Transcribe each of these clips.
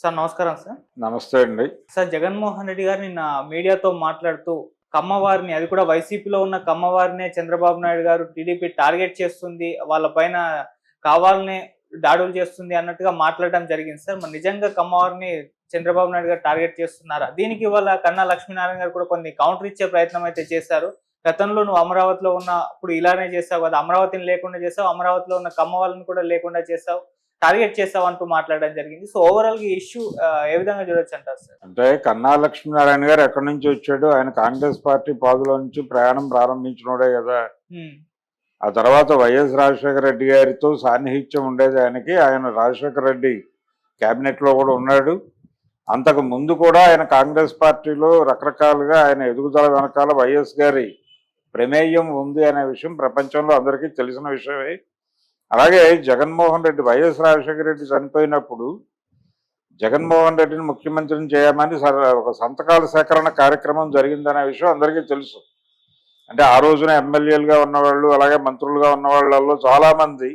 Sir నమస్కారం sir. నమస్తే అండి. సార్ జగన్మోహన్ రెడ్డి గారు నిన్న మీడియాతో మాట్లాడుతూ కమ్మవారిని, అది కూడా వైసీపీలో ఉన్న కమ్మవారినే చంద్రబాబు నాయుడు గారు టీడీపీ టార్గెట్ చేస్తుంది, వాళ్ళ పైన కావాలనే దాడులు చేస్తుంది అన్నట్టుగా మాట్లాడడం జరిగింది సార్. మరి నిజంగా కమ్మవారిని చంద్రబాబు నాయుడు గారు టార్గెట్ చేస్తున్నారా? దీనికి ఇవాళ కన్నా లక్ష్మీనారాయణ గారు కూడా కొన్ని కౌంటర్ ఇచ్చే ప్రయత్నం అయితే చేశారు. గతంలో నువ్వు అమరావతిలో ఉన్నప్పుడు ఇలానే చేసావు కదా, అమరావతిని లేకుండా చేసావు, అమరావతిలో ఉన్న కమ్మవాళ్ళని కూడా లేకుండా చేసావు, టార్గెట్ చేసావు అంటూ మాట్లాడడం జరిగింది. సో ఓవరాల్ గా ఇష్యూ ఏ విధంగా చూడొచ్చు అంటారు సార్? అంటే కన్నా లక్ష్మీనారాయణ గారు ఎక్కడి నుంచి వచ్చాడు? ఆయన కాంగ్రెస్ పార్టీ పాదులో నుంచి ప్రయాణం ప్రారంభించినోడే కదా. ఆ తర్వాత వైఎస్ రాజశేఖర రెడ్డి గారితో సాన్నిహిత్యం ఉండేది ఆయనకి. ఆయన రాజశేఖర రెడ్డి కేబినెట్ లో కూడా ఉన్నాడు. అంతకు ముందు కూడా ఆయన కాంగ్రెస్ పార్టీలో రకరకాలుగా ఆయన ఎదుగుదల వెనకాల వైఎస్ గారి ప్రమేయం ఉంది అనే విషయం ప్రపంచంలో అందరికీ తెలిసిన విషయమే. అలాగే జగన్మోహన్ రెడ్డి, వైఎస్ రాజశేఖర రెడ్డి చనిపోయినప్పుడు జగన్మోహన్ రెడ్డిని ముఖ్యమంత్రిని చేయమని ఒక సంతకాల సేకరణ కార్యక్రమం జరిగిందనే విషయం అందరికీ తెలుసు. అంటే ఆ రోజున ఎమ్మెల్యేలుగా ఉన్నవాళ్ళు, అలాగే మంత్రులుగా ఉన్న వాళ్ళల్లో చాలా మంది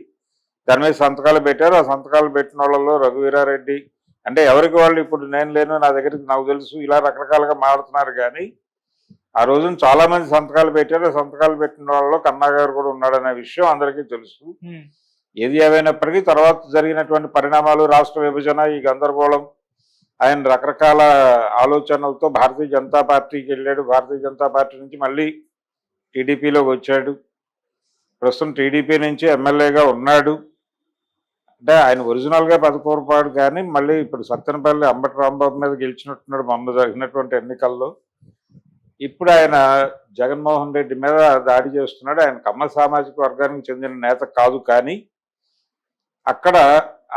దాని మీద సంతకాలు పెట్టారు. ఆ సంతకాలు పెట్టిన వాళ్ళలో రఘువీరారెడ్డి, అంటే ఎవరికి వాళ్ళు ఇప్పుడు నేను లేను, నా దగ్గరికి నాకు తెలుసు, ఇలా రకరకాలుగా మారుతున్నారు. కానీ ఆ రోజున చాలా మంది సంతకాలు పెట్టారు. సంతకాలు పెట్టిన వాళ్ళలో కన్నా గారు కూడా ఉన్నాడనే విషయం అందరికీ తెలుసు. ఏది ఏమైనప్పటికీ తర్వాత జరిగినటువంటి పరిణామాలు, రాష్ట్ర విభజన, ఈ గందరగోళం, ఆయన రకరకాల ఆలోచనలతో భారతీయ జనతా పార్టీకి వెళ్ళాడు. భారతీయ జనతా పార్టీ నుంచి మళ్ళీ టీడీపీలోకి వచ్చాడు. ప్రస్తుతం టీడీపీ నుంచి ఎమ్మెల్యేగా ఉన్నాడు. అంటే ఆయన ఒరిజినల్గా పదకూరపాడు, కానీ మళ్ళీ ఇప్పుడు సత్తెనపల్లి అంబటి రాంబాబు మీద గెలిచినట్టున్నాడు మొన్న జరిగినటువంటి ఎన్నికల్లో. ఇప్పుడు ఆయన జగన్మోహన్ రెడ్డి మీద దాడి చేస్తున్నాడు. ఆయన కమ్మ సామాజిక వర్గానికి చెందిన నేత కాదు, కానీ అక్కడ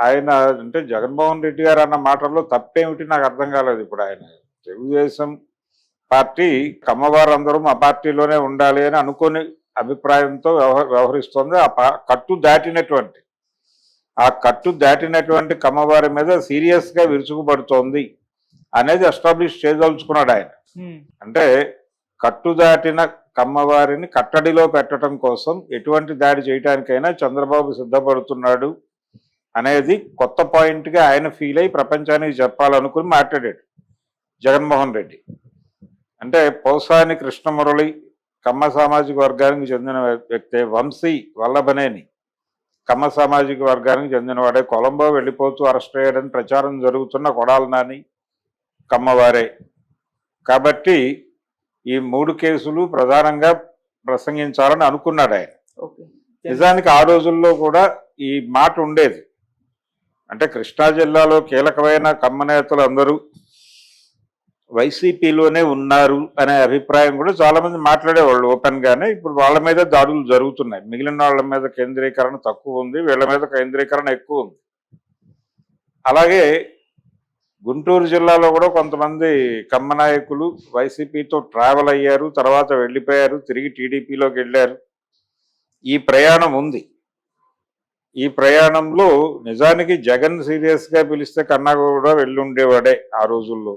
ఆయన అంటే జగన్మోహన్ రెడ్డి గారు అన్న మాటల్లో తప్పేమిటి నాకు అర్థం కాలేదు. ఇప్పుడు ఆయన తెలుగుదేశం పార్టీ కమ్మవారందరూ మా పార్టీలోనే ఉండాలి అని అనుకుని అభిప్రాయంతో వ్యవహరిస్తోంది. ఆ కట్టు దాటినటువంటి కమ్మవారి మీద సీరియస్గా విరుచుకుపడుతోంది అనేది ఎస్టాబ్లిష్ చేయదలుచుకున్నాడు ఆయన. అంటే కట్టు దాటిన కమ్మవారిని కట్టడిలో పెట్టడం కోసం ఎటువంటి దాడి చేయడానికైనా చంద్రబాబు సిద్ధపడుతున్నాడు అనేది కొత్త పాయింట్గా ఆయన ఫీల్ అయ్యి ప్రపంచానికి చెప్పాలనుకుని మాట్లాడాడు జగన్మోహన్ రెడ్డి. అంటే పోసాని కృష్ణమురళి కమ్మ సామాజిక వర్గానికి చెందిన వ్యక్తే. వంశీ వల్లభనేని కమ్మ సామాజిక వర్గానికి చెందినవాడే. కొలంబో వెళ్ళిపోతూ అరెస్ట్ అయ్యాడని ప్రచారం జరుగుతున్న కొడాలి నాని కమ్మవారే. కాబట్టి ఈ 3 కేసులు ప్రధానంగా ప్రసంగించాలని అనుకున్నాడు ఆయన. నిజానికి ఆ రోజుల్లో కూడా ఈ మాట ఉండేది. అంటే కృష్ణా జిల్లాలో కీలకమైన కమ్మ నేతలు అందరూ వైసీపీలోనే ఉన్నారు అనే అభిప్రాయం కూడా చాలా మంది మాట్లాడేవాళ్ళు ఓపెన్ గానే. ఇప్పుడు వాళ్ళ మీద దాడులు జరుగుతున్నాయి. మిగిలిన వాళ్ళ మీద కేంద్రీకరణ తక్కువ ఉంది, వీళ్ళ మీద కేంద్రీకరణ ఎక్కువ ఉంది. అలాగే గుంటూరు జిల్లాలో కూడా కొంతమంది కమ్మ నాయకులు వైసీపీతో ట్రావెల్ అయ్యారు, తర్వాత వెళ్ళిపోయారు, తిరిగి టీడీపీలోకి వెళ్ళారు. ఈ ప్రయాణం ఉంది. ఈ ప్రయాణంలో నిజానికి జగన్ సీరియస్గా పిలిస్తే కన్నా కూడా వెళ్ళుండేవాడే ఆ రోజుల్లో.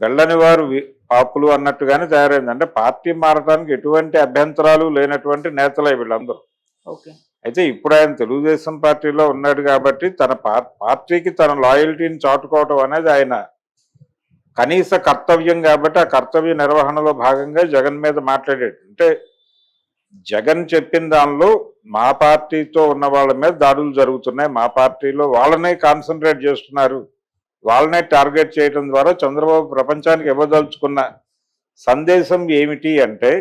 వెళ్ళని వారు పాపులు అన్నట్టుగానే తయారైంది. అంటే పార్టీ మారడానికి ఎటువంటి అభ్యంతరాలు లేనటువంటి నేతలే వీళ్ళందరూ. అయితే ఇప్పుడు ఆయన తెలుగుదేశం పార్టీలో ఉన్నాడు కాబట్టి తన పార్టీకి తన లాయల్టీని చాటుకోవటం అనేది ఆయన కనీస కర్తవ్యం. కాబట్టి ఆ కర్తవ్య నిర్వహణలో భాగంగా జగన్ మీద మాట్లాడాడు. అంటే జగన్ చెప్పిన దానిలో మా పార్టీతో ఉన్న వాళ్ళ మీద దాడులు జరుగుతున్నాయి, మా పార్టీలో వాళ్ళనే కాన్సన్ట్రేట్ చేస్తున్నారు, వాళ్ళనే టార్గెట్ చేయడం ద్వారా చంద్రబాబు ప్రపంచానికి ఇవ్వదలుచుకున్న సందేశం ఏమిటి అంటే,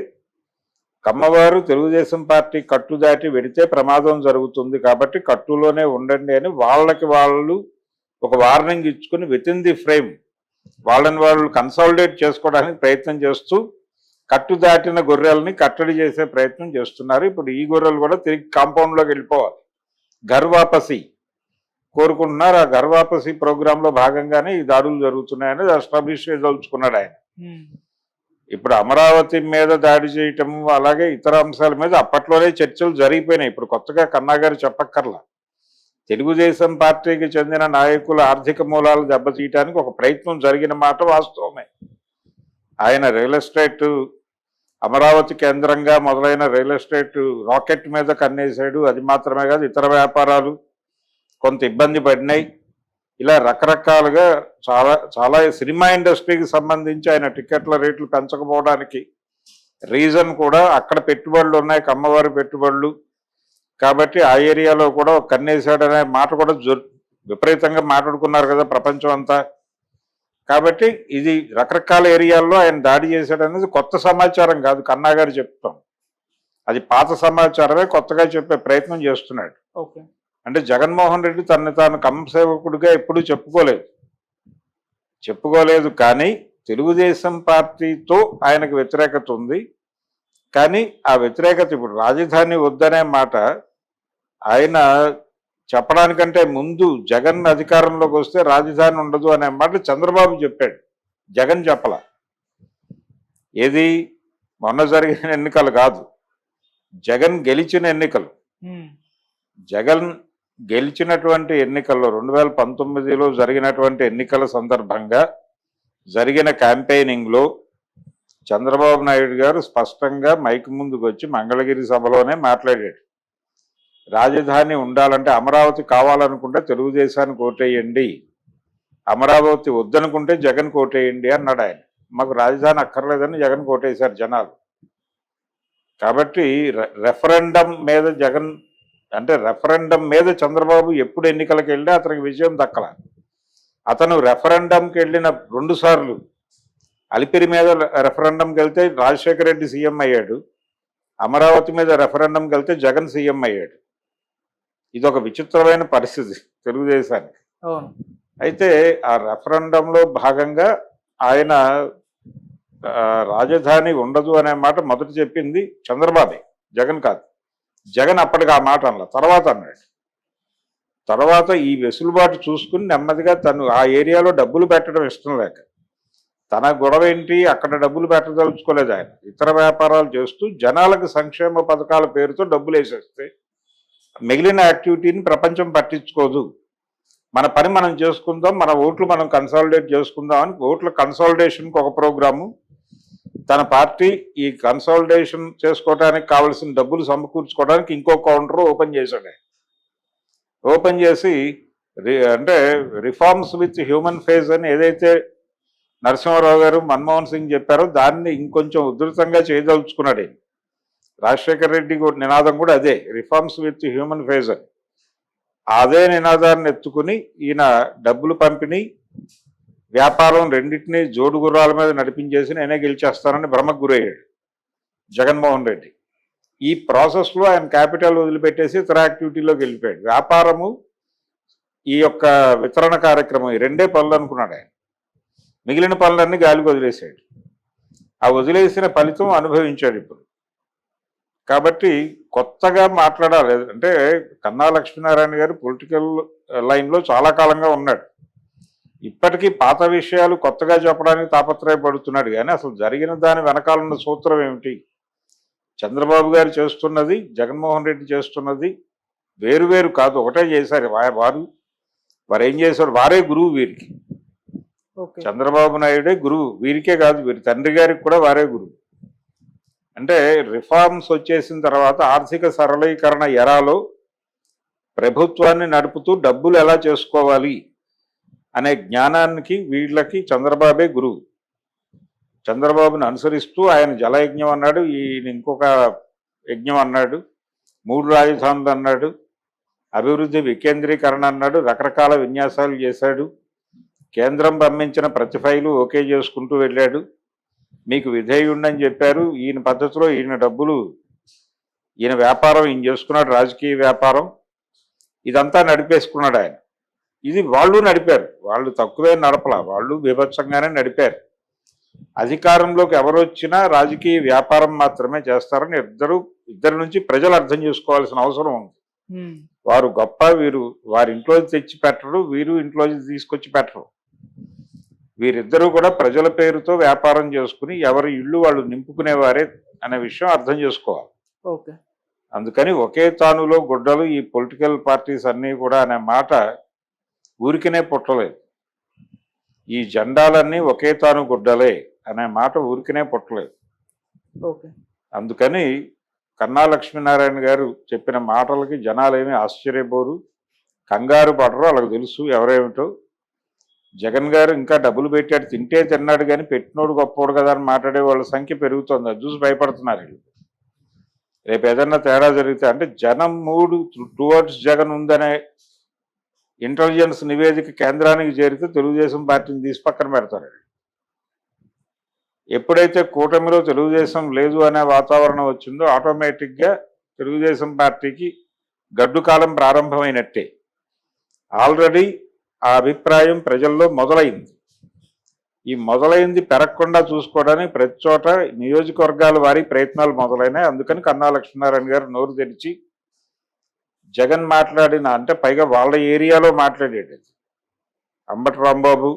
కమ్మవారు తెలుగుదేశం పార్టీ కట్టు దాటి వెడితే ప్రమాదం జరుగుతుంది, కాబట్టి కట్టులోనే ఉండండి అని వాళ్ళకి వాళ్ళు ఒక వార్నింగ్ ఇచ్చుకుని వితిన్ ది ఫ్రేమ్ వాళ్ళని వాళ్ళు కన్సాలిడేట్ చేసుకోవడానికి ప్రయత్నం చేస్తూ కట్టు దాటిన గొర్రెల్ని కట్టడి చేసే ప్రయత్నం చేస్తున్నారు. ఇప్పుడు ఈ గొర్రెలు కూడా తిరిగి కాంపౌండ్లోకి వెళ్ళిపోవాలి, ఘర్వాపసి కోరుకుంటున్నారు. ఆ ఘర్వాపసి ప్రోగ్రాంలో భాగంగానే ఈ దాడులు జరుగుతున్నాయని ఎస్టాబ్లిష్ చేయదలుచుకున్నాడు ఆయన. ఇప్పుడు అమరావతి మీద దాడి చేయటం, అలాగే ఇతర అంశాల మీద అప్పట్లోనే చర్చలు జరిగిపోయినాయి. ఇప్పుడు కొత్తగా కన్నా గారు చెప్పక్కర్లా. తెలుగుదేశం పార్టీకి చెందిన నాయకుల ఆర్థిక మూలాలు దెబ్బతీయటానికి ఒక ప్రయత్నం జరిగిన మాట వాస్తవమే. ఆయన రియల్ ఎస్టేట్, అమరావతి కేంద్రంగా మొదలైన రియల్ ఎస్టేట్ రాకెట్ మీద కన్నేశాడు. అది మాత్రమే కాదు, ఇతర వ్యాపారాలు కొంత ఇబ్బంది పడినాయి. ఇలా రకరకాలుగా చాలా చాలా సినిమా ఇండస్ట్రీకి సంబంధించి ఆయన టికెట్ల రేట్లు పెంచకపోవడానికి రీజన్ కూడా అక్కడ పెట్టుబడులు ఉన్నాయి, కమ్మవారి పెట్టుబడులు, కాబట్టి ఆ ఏరియాలో కూడా కన్నేశాడనే మాట కూడా విపరీతంగా మాట్లాడుకున్నారు కదా ప్రపంచం అంతా. కాబట్టి ఇది రకరకాల ఏరియాల్లో ఆయన దాడి చేశాడనేది కొత్త సమాచారం కాదు, కన్నా గారు చెప్తాం. అది పాత సమాచారమే కొత్తగా చెప్పే ప్రయత్నం చేస్తున్నాడు. ఓకే. అంటే జగన్మోహన్ రెడ్డి తనని తాను కమ్మ సేవకుడిగా ఎప్పుడూ చెప్పుకోలేదు. కానీ తెలుగుదేశం పార్టీతో ఆయనకు వ్యతిరేకత ఉంది. కానీ ఆ వ్యతిరేకత ఇప్పుడు రాజధాని వద్దనే మాట ఆయన చెప్పడానికంటే ముందు జగన్ అధికారంలోకి వస్తే రాజధాని ఉండదు అనే మాట చంద్రబాబు చెప్పాడు, జగన్ చెప్పలా. ఏది మొన్న జరిగిన ఎన్నికలు కాదు, జగన్ గెలిచిన ఎన్నికలు. జగన్ గెలిచినటువంటి ఎన్నికల్లో 2019లో జరిగినటువంటి ఎన్నికల సందర్భంగా జరిగిన క్యాంపెయినింగ్లో చంద్రబాబు నాయుడు గారు స్పష్టంగా మైక్ ముందుకు వచ్చి మంగళగిరి సభలోనే మాట్లాడాడు. రాజధాని ఉండాలంటే అమరావతి కావాలనుకుంటే తెలుగుదేశానికి ఓటేయండి, అమరావతి వద్దనుకుంటే జగన్ ఓటేయండి అన్నాడు ఆయన. మాకు రాజధాని అక్కర్లేదని జగన్ ఓటేశారు జనాలు. కాబట్టి రెఫరెండం మీద జగన్ అంటే రెఫరెండం మీద చంద్రబాబు ఎప్పుడు ఎన్నికలకు వెళ్ళి అతనికి విజయం దక్కల. అతను రెఫరెండంకి వెళ్ళిన 2 సార్లు అలిపిరి మీద రెఫరెండంకి వెళ్తే రాజశేఖర రెడ్డి సీఎం అయ్యాడు, అమరావతి మీద రెఫరెండంకి వెళ్తే జగన్ సీఎం అయ్యాడు. ఇది ఒక విచిత్రమైన పరిస్థితి తెలుగుదేశానికి. అయితే ఆ రెఫరెండంలో భాగంగా ఆయన రాజధాని ఉండదు అనే మాట మొదట చెప్పింది చంద్రబాబే, జగన్ కాదు. జగన్ అప్పటికి ఆ మాట అనలా, తర్వాత అన్నాడు. తర్వాత ఈ వెసులుబాటు చూసుకుని నెమ్మదిగా తను ఆ ఏరియాలో డబ్బులు పెట్టడం ఇష్టం లేక, తన గొడవ ఏంటి అక్కడ డబ్బులు పెట్టదలుచుకోలేదు ఆయన, ఇతర వ్యాపారాలు చేస్తూ జనాలకు సంక్షేమ పథకాల పేరుతో డబ్బులు వేసేస్తే మిగిలిన యాక్టివిటీని ప్రపంచం పట్టించుకోదు, మన పని మనం చేసుకుందాం, మన ఓట్లు మనం కన్సాలిడేట్ చేసుకుందాం అని ఓట్ల కన్సాలిడేషన్కి ఒక ప్రోగ్రాము, తన పార్టీ ఈ కన్సాలిడేషన్ చేసుకోవడానికి కావలసిన డబ్బులు సమకూర్చుకోవడానికి ఇంకో కౌంటర్ ఓపెన్ చేశాడు. ఓపెన్ చేసి అంటే రిఫార్మ్స్ విత్ హ్యూమన్ ఫేజ్ అని ఏదైతే నరసింహారావు గారు మన్మోహన్ సింగ్ చెప్పారో దాన్ని ఇంకొంచెం ఉధృతంగా చేయదలుచుకున్నాడు. రాజశేఖర రెడ్డి నినాదం కూడా అదే, రిఫార్మ్స్ విత్ హ్యూమన్ ఫేజ్ అని. అదే నినాదాన్ని ఎత్తుకుని ఈయన డబ్బులు పంపిణీ వ్యాపారం రెండింటినీ జోడు గుర్రాల మీద నడిపించేసి నేనే గెలిచేస్తానని భ్రమకు గురయ్యాడు జగన్మోహన్ రెడ్డి. ఈ ప్రాసెస్లో ఆయన క్యాపిటల్ వదిలిపెట్టేసి ఇతర యాక్టివిటీలోకి వెళ్ళిపోయాడు. వ్యాపారము, ఈ యొక్క వితరణ కార్యక్రమం, ఈ 2 పనులు అనుకున్నాడు ఆయన. మిగిలిన పనులన్నీ గాలికి వదిలేశాడు. ఆ వదిలేసిన ఫలితం అనుభవించాడు ఇప్పుడు. కాబట్టి కొత్తగా మాట్లాడాలి అంటే కన్నా లక్ష్మీనారాయణ గారు పొలిటికల్ లైన్లో చాలా కాలంగా ఉన్నాడు. ఇప్పటికీ పాత విషయాలు కొత్తగా చెప్పడానికి తాపత్రయపడుతున్నాడు. కానీ అసలు జరిగిన దాని వెనకాలన్న సూత్రం ఏమిటి, చంద్రబాబు గారు చేస్తున్నది, జగన్మోహన్ రెడ్డి చేస్తున్నది వేరు కాదు, ఒకటే చేశారు. వారు ఏం చేశారు, వారే గురువు వీరికి. చంద్రబాబు నాయుడే గురువు వీరికే కాదు, వీరి తండ్రి గారికి కూడా వారే గురువు. అంటే రిఫార్మ్స్ వచ్చేసిన తర్వాత ఆర్థిక సరళీకరణ ఎరాలో ప్రభుత్వాన్ని నడుపుతూ డబ్బులు ఎలా చేసుకోవాలి అనే జ్ఞానానికి వీళ్ళకి చంద్రబాబే గురువు. చంద్రబాబుని అనుసరిస్తూ ఆయన జలయజ్ఞం అన్నాడు, ఈయన ఇంకొక యజ్ఞం అన్నాడు, 3 రాజధానులు అన్నాడు, అభివృద్ధి వికేంద్రీకరణ అన్నాడు, రకరకాల విన్యాసాలు చేశాడు. కేంద్రం పంపించిన ప్రతి ఫైలు ఓకే చేసుకుంటూ వెళ్ళాడు. మీకు విధేయుండని చెప్పారు. ఈయన పద్ధతిలో ఈయన డబ్బులు, ఈయన వ్యాపారం ఈయన చేసుకున్నాడు, రాజకీయ వ్యాపారం ఇదంతా నడిపేసుకున్నాడు ఆయన. ఇది వాళ్ళు నడిపారు, వాళ్ళు తక్కువే నడపలా, వాళ్ళు బీభత్సంగానే నడిపారు. అధికారంలోకి ఎవరు వచ్చినా రాజకీయ వ్యాపారం మాత్రమే చేస్తారని ఇద్దరి నుంచి ప్రజలు అర్థం చేసుకోవాల్సిన అవసరం ఉంది. వారు గొప్ప, వీరు వారి ఇంట్లో తెచ్చి పెట్టరు, వీరు ఇంట్లో తీసుకొచ్చి పెట్టరు. వీరిద్దరూ కూడా ప్రజల పేరుతో వ్యాపారం చేసుకుని ఎవరి ఇళ్ళు వాళ్ళు నింపుకునేవారే అనే విషయం అర్థం చేసుకోవాలి. అందుకని ఒకే తానులో గుడ్డలు ఈ పొలిటికల్ పార్టీస్ అన్నీ కూడా అనే మాట ఊరికనే పుట్టలేదు. ఈ జెండాలన్నీ ఒకే తాను గుడ్డలే అనే మాట ఊరికనే పుట్టలేదు. అందుకని కన్నా లక్ష్మీనారాయణ గారు చెప్పిన మాటలకి జనాలేమీ ఆశ్చర్యపోరు, కంగారు పడరు. వాళ్ళకి తెలుసు ఎవరేమిటో. జగన్ గారు ఇంకా డబ్బులు పెట్టాడు, తింటే తిన్నాడు కానీ పెట్టినోడు గొప్పోడు కదా అని మాట్లాడే వాళ్ళ సంఖ్య పెరుగుతుంది. అది చూసి భయపడుతున్నారు వీళ్ళు. రేపు ఏదన్నా తేడా జరిగితే అంటే జనం మూడు టువర్డ్స్ జగన్ ఉందనే ఇంటెలిజెన్స్ నివేదిక కేంద్రానికి చేరితే తెలుగుదేశం పార్టీని తీసి పక్కన పెడతారు. ఎప్పుడైతే కూటమిలో తెలుగుదేశం లేదు అనే వాతావరణం వచ్చిందో ఆటోమేటిక్గా తెలుగుదేశం పార్టీకి గడ్డు కాలం ప్రారంభమైనట్టే. ఆల్రెడీ ఆ అభిప్రాయం ప్రజల్లో మొదలైంది. ఈ మొదలైంది పెరగకుండా చూసుకోవడానికి ప్రతి చోట నియోజకవర్గాల వారి ప్రయత్నాలు మొదలైనాయి. అందుకని కన్నా లక్ష్మీనారాయణ గారు నోరు తెరిచి జగన్ మాట్లాడిన అంటే పైగా వాళ్ళ ఏరియాలో మాట్లాడేది అంబటి రాంబాబు